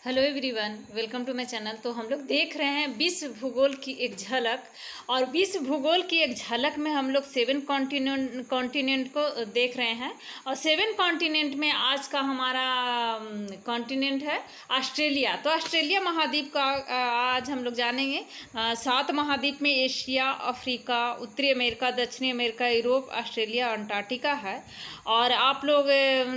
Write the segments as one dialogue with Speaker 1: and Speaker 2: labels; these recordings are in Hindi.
Speaker 1: Hello everyone, welcome to my channel. तो हम लोग देख रहे हैं विश्व भूगोल की एक झलक। और विश्व भूगोल की एक झलक में हम लोग 7 कॉन्टिनेंट को देख रहे हैं। और 7 कॉन्टिनेंट में आज का हमारा कॉन्टिनेंट है ऑस्ट्रेलिया। तो ऑस्ट्रेलिया महाद्वीप का आज हम लोग जानेंगे। 7 महाद्वीप में एशिया, अफ्रीका, उत्तरी अमेरिका, दक्षिणी अमेरिका, यूरोप, ऑस्ट्रेलिया, अंटार्कटिका है। और आप लोग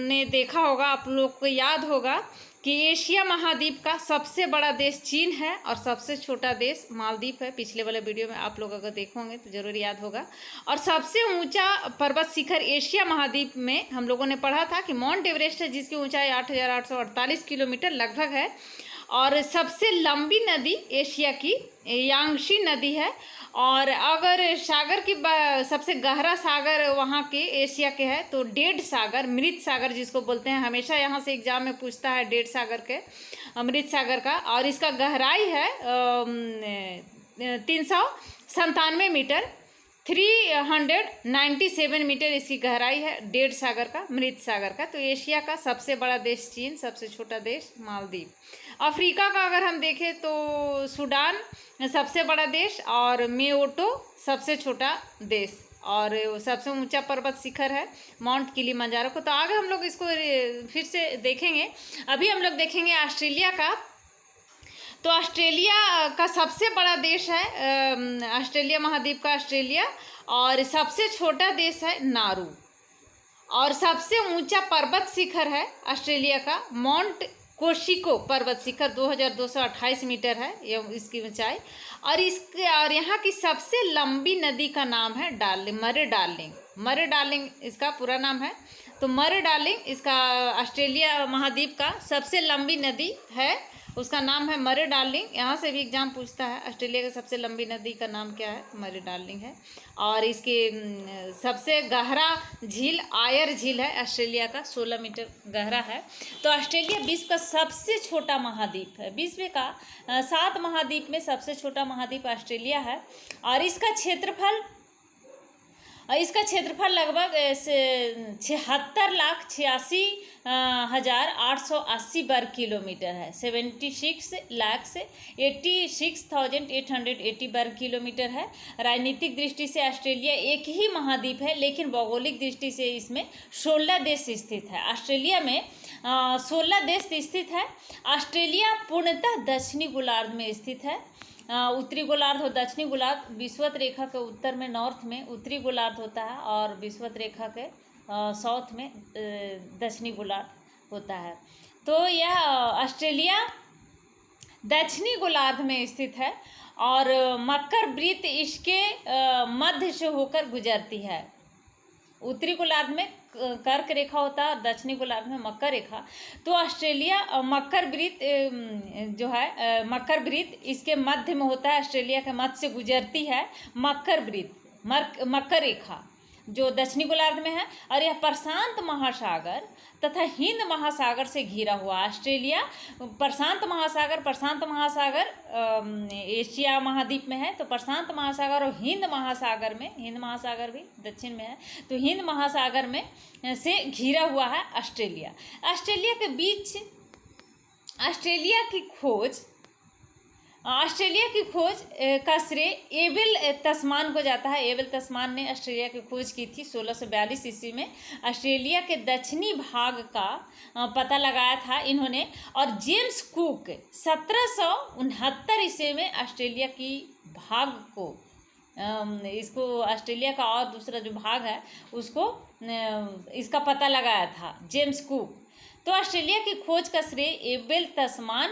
Speaker 1: ने देखा होगा, आप लोग को याद होगा कि एशिया महाद्वीप का सबसे बड़ा देश चीन है और सबसे छोटा देश मालदीव है। पिछले वाले वीडियो में आप लोग अगर देखोगे तो ज़रूर याद होगा। और सबसे ऊंचा पर्वत शिखर एशिया महाद्वीप में हम लोगों ने पढ़ा था कि माउंट एवरेस्ट है, जिसकी ऊंचाई 8,848 किलोमीटर लगभग है। और सबसे लंबी नदी एशिया की यांगशी नदी है। और अगर सागर की सबसे गहरा सागर वहाँ के एशिया के है तो डेड सागर, मृत सागर जिसको बोलते हैं, हमेशा यहाँ से एग्जाम में पूछता है डेड सागर के, मृत सागर का। और इसका गहराई है 397 मीटर, 397 मीटर इसकी गहराई है डेड सागर का, मृत सागर का। तो एशिया का सबसे बड़ा देश चीन, सबसे छोटा देश मालदीव। अफ्रीका का अगर हम देखें तो सूडान सबसे बड़ा देश और मेओटो सबसे छोटा देश। और सबसे ऊंचा पर्वत शिखर है माउंट किलिमंजारो को। तो आगे हम लोग इसको फिर से देखेंगे। अभी हम लोग देखेंगे ऑस्ट्रेलिया का। तो ऑस्ट्रेलिया का सबसे बड़ा देश है ऑस्ट्रेलिया महाद्वीप का ऑस्ट्रेलिया। और सबसे छोटा देश है नारू। और सबसे ऊंचा पर्वत शिखर है ऑस्ट्रेलिया का माउंट कोशिको पर्वत शिखर, 2228 मीटर है ये इसकी ऊंचाई। और यहाँ की सबसे लंबी नदी का नाम है मरे डार्लिंग इसका पूरा नाम है। तो मरे डार्लिंग इसका ऑस्ट्रेलिया महाद्वीप का सबसे लंबी नदी है, उसका नाम है मरे डार्लिंग। यहाँ से भी एग्जाम पूछता है ऑस्ट्रेलिया की सबसे लंबी नदी का नाम क्या है, मरे डार्लिंग है। और इसके सबसे गहरा झील आयर झील है ऑस्ट्रेलिया का, 16 मीटर गहरा है। तो ऑस्ट्रेलिया विश्व का सबसे छोटा महाद्वीप है। विश्व का 7 महाद्वीप में सबसे छोटा महाद्वीप ऑस्ट्रेलिया है। और इसका क्षेत्रफल लगभग 76,86,880 वर्ग किलोमीटर है। 76 लाख से 86,880 वर्ग किलोमीटर है। राजनीतिक दृष्टि से ऑस्ट्रेलिया एक ही महाद्वीप है, लेकिन भौगोलिक दृष्टि से इसमें 16 देश स्थित है। ऑस्ट्रेलिया में 16 देश स्थित है। ऑस्ट्रेलिया पूर्णतः दक्षिणी गोलार्ध में स्थित है। उत्तरी गोलार्ध और दक्षिणी गोलार्ध, विषुवत रेखा के उत्तर में नॉर्थ में उत्तरी गोलार्ध होता है और विषुवत रेखा के साउथ में दक्षिणी गोलार्ध होता है। तो यह ऑस्ट्रेलिया दक्षिणी गोलार्ध में स्थित है। और मकर वृत्त इसके मध्य से होकर गुजरती है। उत्तरी गोलार्ध में कर्क रेखा होता है और दक्षिणी गोलार्ध में मकर रेखा। तो ऑस्ट्रेलिया मकर वृत्त जो है, मकर वृत्त इसके मध्य में होता है, ऑस्ट्रेलिया के मध्य से गुजरती है मकर वृत्त, मकर रेखा जो दक्षिणी गोलार्ध में है। और यह प्रशांत महासागर तथा हिंद महासागर से घिरा हुआ। ऑस्ट्रेलिया प्रशांत महासागर एशिया महाद्वीप में है। तो प्रशांत महासागर और हिंद महासागर भी दक्षिण में है। तो हिंद महासागर में से घिरा हुआ है ऑस्ट्रेलिया। ऑस्ट्रेलिया के बीच ऑस्ट्रेलिया की खोज का श्रेय एबेल तस्मान को जाता है। एबेल तस्मान ने ऑस्ट्रेलिया की खोज की थी 1642 ईस्वी में। ऑस्ट्रेलिया के दक्षिणी भाग का पता लगाया था इन्होंने। और जेम्स कुक 1769 ईस्वी में ऑस्ट्रेलिया की भाग को इसको ऑस्ट्रेलिया का और दूसरा जो भाग है उसको इसका पता लगाया था जेम्स कुक। तो ऑस्ट्रेलिया की खोज का श्रेय एबेल तस्मान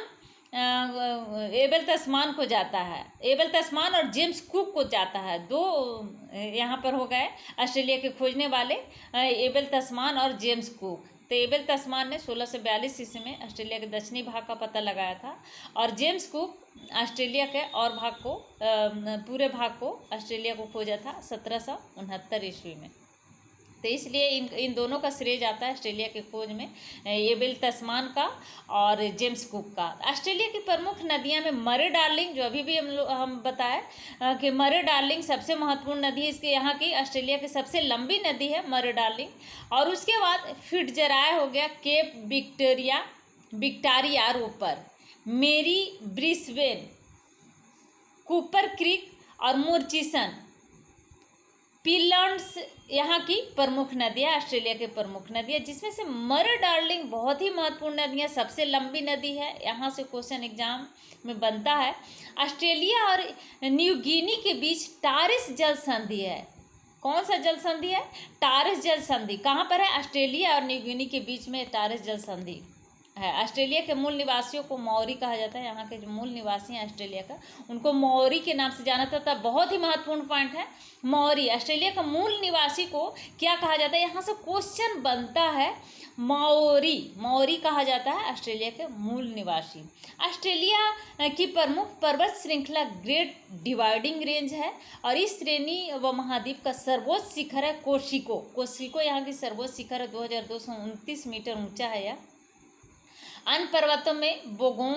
Speaker 1: को जाता है। एबेल तस्मान और जेम्स कुक को जाता है। दो यहाँ पर हो गए ऑस्ट्रेलिया के खोजने वाले, एबेल तस्मान और जेम्स कुक। तो एबेल तस्मान ने 1642 ईस्वी में ऑस्ट्रेलिया के दक्षिणी भाग का पता लगाया था। और जेम्स कुक ऑस्ट्रेलिया के और भाग को, पूरे भाग को ऑस्ट्रेलिया को खोजा था 1769 ईस्वी में। तो इसलिए इन दोनों का श्रेय जाता है ऑस्ट्रेलिया के खोज में, एबेल तस्मान का और जेम्स कुक का। ऑस्ट्रेलिया की प्रमुख नदियां में मरे डार्लिंग, जो अभी भी हम बताए कि मरे डार्लिंग सबसे महत्वपूर्ण नदी है। इसके यहाँ की ऑस्ट्रेलिया की सबसे लंबी नदी है मरे डार्लिंग। और उसके बाद फिट्जराय हो गया, केप विक्टोरिया रोपर, मेरी ब्रिस्बेन, कूपर क्रीक और मुर्चिसन पीलॉन्ड्स यहाँ की प्रमुख नदियाँ, ऑस्ट्रेलिया की प्रमुख नदियाँ, जिसमें से मरे डार्लिंग बहुत ही महत्वपूर्ण नदियाँ, सबसे लंबी नदी है। यहाँ से क्वेश्चन एग्जाम में बनता है। ऑस्ट्रेलिया और न्यू गिनी के बीच टारिस जल संधि है। कौन सा जल संधि है? टारिस जल संधि। कहाँ पर है? ऑस्ट्रेलिया और न्यू गिनी के बीच में टारिस जल संधि है। ऑस्ट्रेलिया के मूल निवासियों को मौरी कहा जाता है। यहाँ के जो मूल निवासी हैं ऑस्ट्रेलिया का, उनको मौरी के नाम से जाना जाता है। बहुत ही महत्वपूर्ण पॉइंट है मौरी। ऑस्ट्रेलिया का मूल निवासी को क्या कहा जाता है? यहाँ से क्वेश्चन बनता है। मौरी, मौरी कहा जाता है ऑस्ट्रेलिया के मूल निवासी। ऑस्ट्रेलिया की प्रमुख पर्वत श्रृंखला ग्रेट डिवाइडिंग रेंज है और इस श्रेणी व महाद्वीप का सर्वोच्च शिखर है कोशिको। कोशिको यहाँ की सर्वोच्च शिखर है, 2229 मीटर ऊंचा है यह। अन्य पर्वतों में बोगोंग,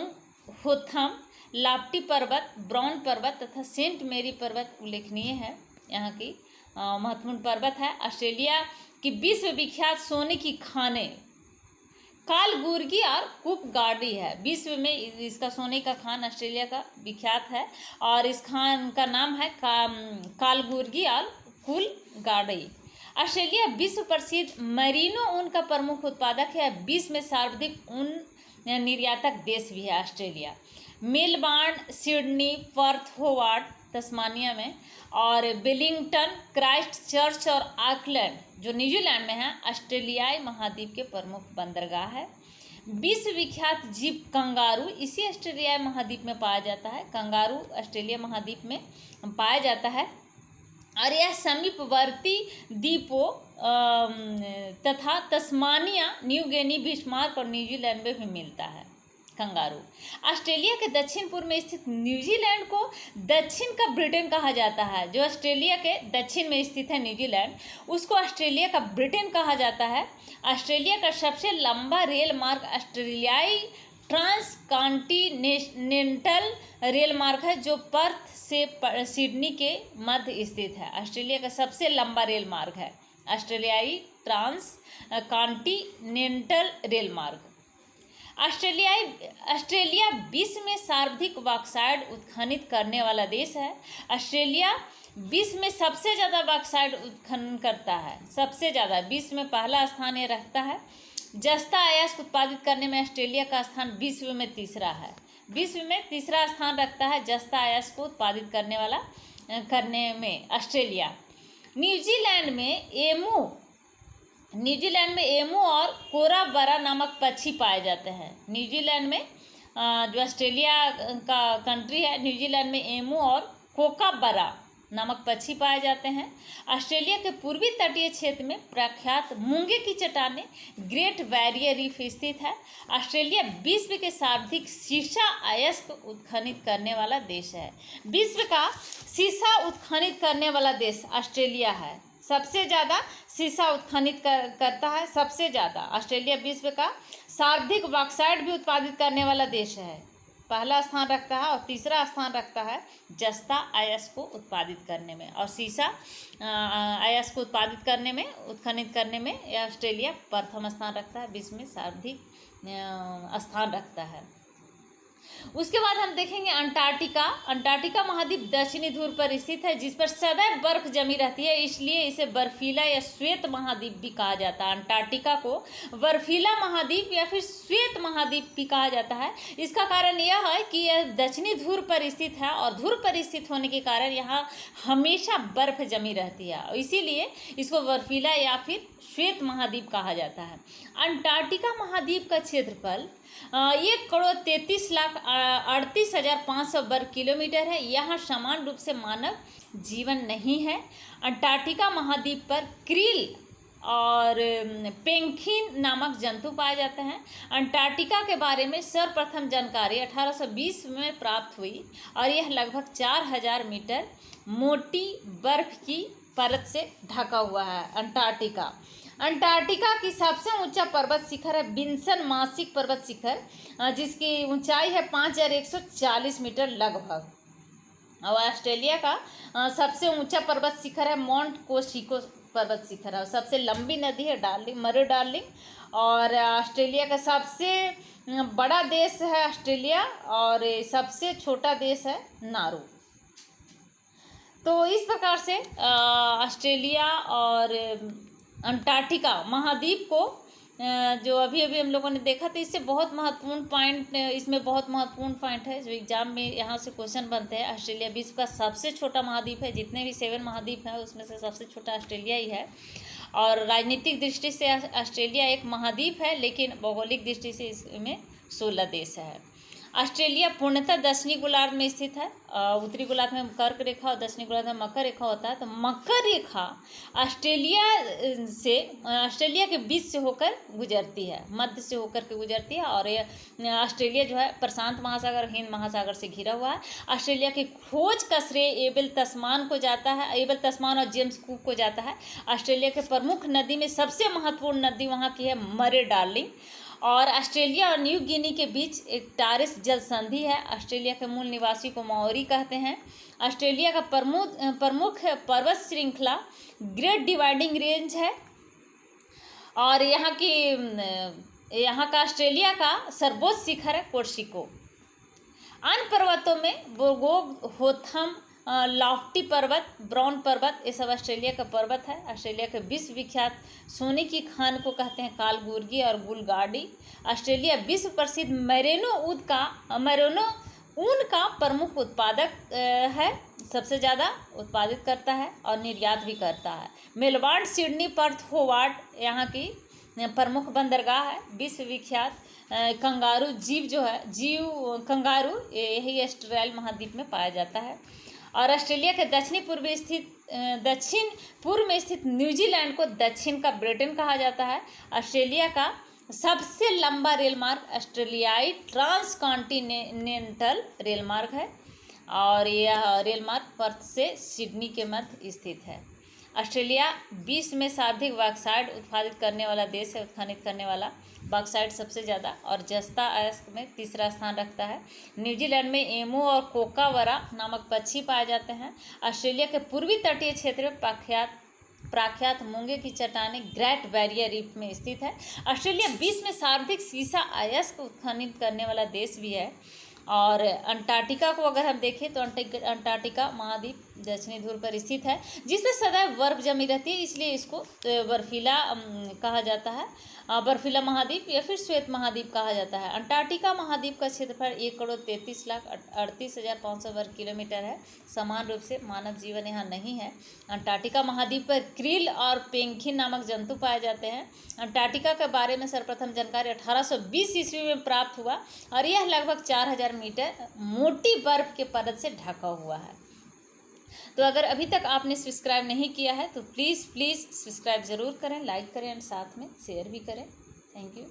Speaker 1: होथम, लाफ्टी पर्वत, ब्राउन पर्वत तथा सेंट मेरी पर्वत उल्लेखनीय है। यहाँ की महत्वपूर्ण पर्वत है। ऑस्ट्रेलिया की विश्व विख्यात सोने की खानें कालगुर्गी और कूपगार्डी है। विश्व में इसका सोने का खान ऑस्ट्रेलिया का विख्यात है और इस खान का नाम है कालगुर्गी और कूलगार्डी। ऑस्ट्रेलिया विश्व प्रसिद्ध मरीनो ऊन का प्रमुख उत्पादक है। विश्व में सर्वाधिक ऊन निर्यातक देश भी है Australia. Melbourne, Sydney, Perth, Hobart Tasmania में और वेलिंगटन, क्राइस्ट चर्च और ऑकलैंड जो न्यूजीलैंड में है ऑस्ट्रेलियाई महाद्वीप के प्रमुख बंदरगाह है। विश्व विख्यात जीव कंगारू इसी ऑस्ट्रेलियाई महाद्वीप में पाया जाता है। कंगारू ऑस्ट्रेलिया महाद्वीप में पाया जाता है और यह समीपवर्ती द्वीपों तथा तस्मानिया, न्यू गिनी, बिस्मार्क और न्यूजीलैंड में भी मिलता है कंगारू। ऑस्ट्रेलिया के दक्षिण पूर्व में स्थित न्यूजीलैंड को दक्षिण का ब्रिटेन कहा जाता है। जो ऑस्ट्रेलिया के दक्षिण में स्थित है न्यूजीलैंड, उसको ऑस्ट्रेलिया का ब्रिटेन कहा जाता है। ऑस्ट्रेलिया का सबसे लंबा रेल मार्ग ऑस्ट्रेलियाई ट्रांस कॉन्टिनेंटल रेल मार्ग है जो पर्थ से सिडनी के मध्य स्थित है। ऑस्ट्रेलिया का सबसे लंबा रेल मार्ग है ऑस्ट्रेलियाई ट्रांस कॉन्टिनेंटल रेल मार्ग। ऑस्ट्रेलिया विश्व में सर्वाधिक बॉक्साइट उत्खनन करने वाला देश है। ऑस्ट्रेलिया विश्व में सबसे ज़्यादा बॉक्साइट उत्खनन करता है, सबसे ज़्यादा विश्व में पहला स्थान ये रखता है। जस्ता अयस्क उत्पादित करने में ऑस्ट्रेलिया का स्थान विश्व में तीसरा है। विश्व में तीसरा स्थान रखता है जस्ता अयस्क को उत्पादित करने में ऑस्ट्रेलिया। न्यूजीलैंड में एमू और कोराबरा नामक पक्षी पाए जाते हैं। न्यूजीलैंड में जो ऑस्ट्रेलिया का कंट्री है, न्यूजीलैंड में एमू और कोकाबरा नामक पक्षी पाए जाते हैं। ऑस्ट्रेलिया के पूर्वी तटीय क्षेत्र में प्रख्यात मूंगे की चट्टानें ग्रेट बैरियर रीफ स्थित है। ऑस्ट्रेलिया विश्व के सर्वाधिक सीसा अयस्क उत्खनित करने वाला देश है। विश्व का सीसा उत्खनित करने वाला देश ऑस्ट्रेलिया है। सबसे ज़्यादा सीसा उत्खनित करता है, सबसे ज़्यादा। ऑस्ट्रेलिया विश्व का सर्वाधिक बॉक्साइट भी उत्पादित करने वाला देश है, पहला स्थान रखता है। और तीसरा स्थान रखता है जस्ता अयस्क को उत्पादित करने में, और सीसा अयस्क को उत्पादित करने में, उत्खनित करने में यह ऑस्ट्रेलिया प्रथम स्थान रखता है, विश्व में सर्वाधिक स्थान रखता है। उसके बाद हम देखेंगे अंटार्कटिका। अंटार्कटिका महाद्वीप दक्षिणी ध्रुव पर स्थित है, जिस पर सदैव बर्फ जमी रहती है, इसलिए इसे बर्फीला या श्वेत महाद्वीप भी कहा जाता है। अंटार्कटिका को बर्फीला महाद्वीप या फिर श्वेत महाद्वीप भी कहा जाता है। इसका कारण यह है कि यह दक्षिणी ध्रुव पर स्थित है और ध्रुव पर स्थित होने के कारण यहाँ हमेशा बर्फ जमी रहती है, और इसीलिए इसको बर्फीला या फिर श्वेत महाद्वीप कहा जाता है। अंटार्कटिका महाद्वीप का क्षेत्रफल 1,33,38,500 वर्ग किलोमीटर है। यहाँ समान रूप से मानव जीवन नहीं है। अंटार्कटिका महाद्वीप पर क्रील और पेंगुइन नामक जंतु पाए जाते हैं। अंटार्कटिका के बारे में सर्वप्रथम जानकारी 1820 में प्राप्त हुई और यह लगभग 4000 मीटर मोटी बर्फ की परत से ढका हुआ है। अंटार्कटिका की सबसे ऊंचा पर्वत शिखर है विंसन मासिक पर्वत शिखर, जिसकी ऊंचाई है 5140 मीटर लगभग। और ऑस्ट्रेलिया का सबसे ऊंचा पर्वत शिखर है माउंट पर्वत शिखर है। सबसे लंबी नदी है डार्लिंग, मरे डार्लिंग। और ऑस्ट्रेलिया का सबसे बड़ा देश है ऑस्ट्रेलिया, और सबसे छोटा देश है नारू। तो इस प्रकार से ऑस्ट्रेलिया और अंटार्कटिका महाद्वीप को जो अभी अभी हम लोगों ने देखा, तो इससे बहुत महत्वपूर्ण पॉइंट, इसमें बहुत महत्वपूर्ण पॉइंट है जो एग्जाम में यहाँ से क्वेश्चन बनते हैं। ऑस्ट्रेलिया विश्व का सबसे छोटा महाद्वीप है। जितने भी 7 महाद्वीप हैं उसमें से सबसे छोटा ऑस्ट्रेलिया ही है। और राजनीतिक दृष्टि से ऑस्ट्रेलिया एक महाद्वीप है, लेकिन भौगोलिक दृष्टि से इसमें 16 देश है। ऑस्ट्रेलिया पूर्णतः दक्षिणी गोलार्ध में स्थित है। उत्तरी गोलार्ध में कर्क रेखा और दक्षिणी गोलार्ध में मकर रेखा होता है। तो मकर रेखा ऑस्ट्रेलिया के बीच से होकर गुजरती है, मध्य से होकर के गुजरती है। और ये ऑस्ट्रेलिया जो है प्रशांत महासागर, हिंद महासागर से घिरा हुआ है। ऑस्ट्रेलिया की खोज का श्रेय एबल तस्मान को जाता है, एबल तस्मान और जेम्स कुक को जाता है। ऑस्ट्रेलिया के प्रमुख नदी में सबसे महत्वपूर्ण नदी वहाँ की है मरे डार्लिंग। और ऑस्ट्रेलिया और न्यू गिनी के बीच एक टारिस जल संधि है। ऑस्ट्रेलिया के मूल निवासी को माओरी कहते हैं। ऑस्ट्रेलिया का प्रमुख पर्वत श्रृंखला ग्रेट डिवाइडिंग रेंज है। और यहाँ का ऑस्ट्रेलिया का सर्वोच्च शिखर है कोर्सिको। अन्य पर्वतों में बोर्गोग, होथम, लॉफ्टी पर्वत, ब्राउन पर्वत, ये सब ऑस्ट्रेलिया का पर्वत है। ऑस्ट्रेलिया के विश्व विख्यात सोने की खान को कहते हैं कालगुर्गी और गुलगाडी। ऑस्ट्रेलिया विश्व प्रसिद्ध मेरेनो ऊन का प्रमुख उत्पादक है, सबसे ज़्यादा उत्पादित करता है और निर्यात भी करता है। मेलबर्न, सिडनी, पर्थ, होबार्ट यहाँ की प्रमुख बंदरगाह है। विश्व विख्यात कंगारू जीव जो है, कंगारू यही ऑस्ट्रेलिया महाद्वीप में पाया जाता है। और ऑस्ट्रेलिया के दक्षिण पूर्व में स्थित न्यूजीलैंड को दक्षिण का ब्रिटेन कहा जाता है। ऑस्ट्रेलिया का सबसे लंबा रेल मार्ग ऑस्ट्रेलियाई ट्रांसकॉन्टिनेंटल रेल मार्ग है। और यह रेल मार्ग पर्थ से सिडनी के मध्य स्थित है। ऑस्ट्रेलिया विश्व में सर्वाधिक बॉक्साइट उत्पादित करने वाला देश है, उत्खनन करने वाला बॉक्साइट सबसे ज़्यादा, और जस्ता अयस्क में तीसरा स्थान रखता है। न्यूजीलैंड में एमू और कोकावरा नामक पक्षी पाए जाते हैं। ऑस्ट्रेलिया के पूर्वी तटीय क्षेत्र में प्रख्यात मूंगे की चट्टानें ग्रेट बैरियर रीफ में स्थित है। ऑस्ट्रेलिया विश्व में सर्वाधिक सीसा अयस्क उत्खनन करने वाला देश भी है। और अंटार्कटिका को अगर हम देखें तो अंटार्कटिका महाद्वीप दक्षिणी ध्रुव पर स्थित है, जिसमें सदैव बर्फ जमी रहती है, इसलिए इसको बर्फीला कहा जाता है। बर्फीला महाद्वीप या फिर श्वेत महाद्वीप कहा जाता है। अंटार्कटिका महाद्वीप का क्षेत्रफल 1,33,38,500 वर्ग किलोमीटर है। समान रूप से मानव जीवन यहाँ नहीं है। अंटार्कटिका महाद्वीप पर क्रिल और पेंगुइन नामक जंतु पाए जाते हैं। अंटार्कटिका के बारे में सर्वप्रथम जानकारी 1820 ईस्वी में प्राप्त हुआ, और यह लगभग 4000 मीटर मोटी बर्फ के परत से ढका हुआ है। तो अगर अभी तक आपने सब्सक्राइब नहीं किया है तो प्लीज़ सब्सक्राइब ज़रूर करें, लाइक करें और साथ में शेयर भी करें। Thank you.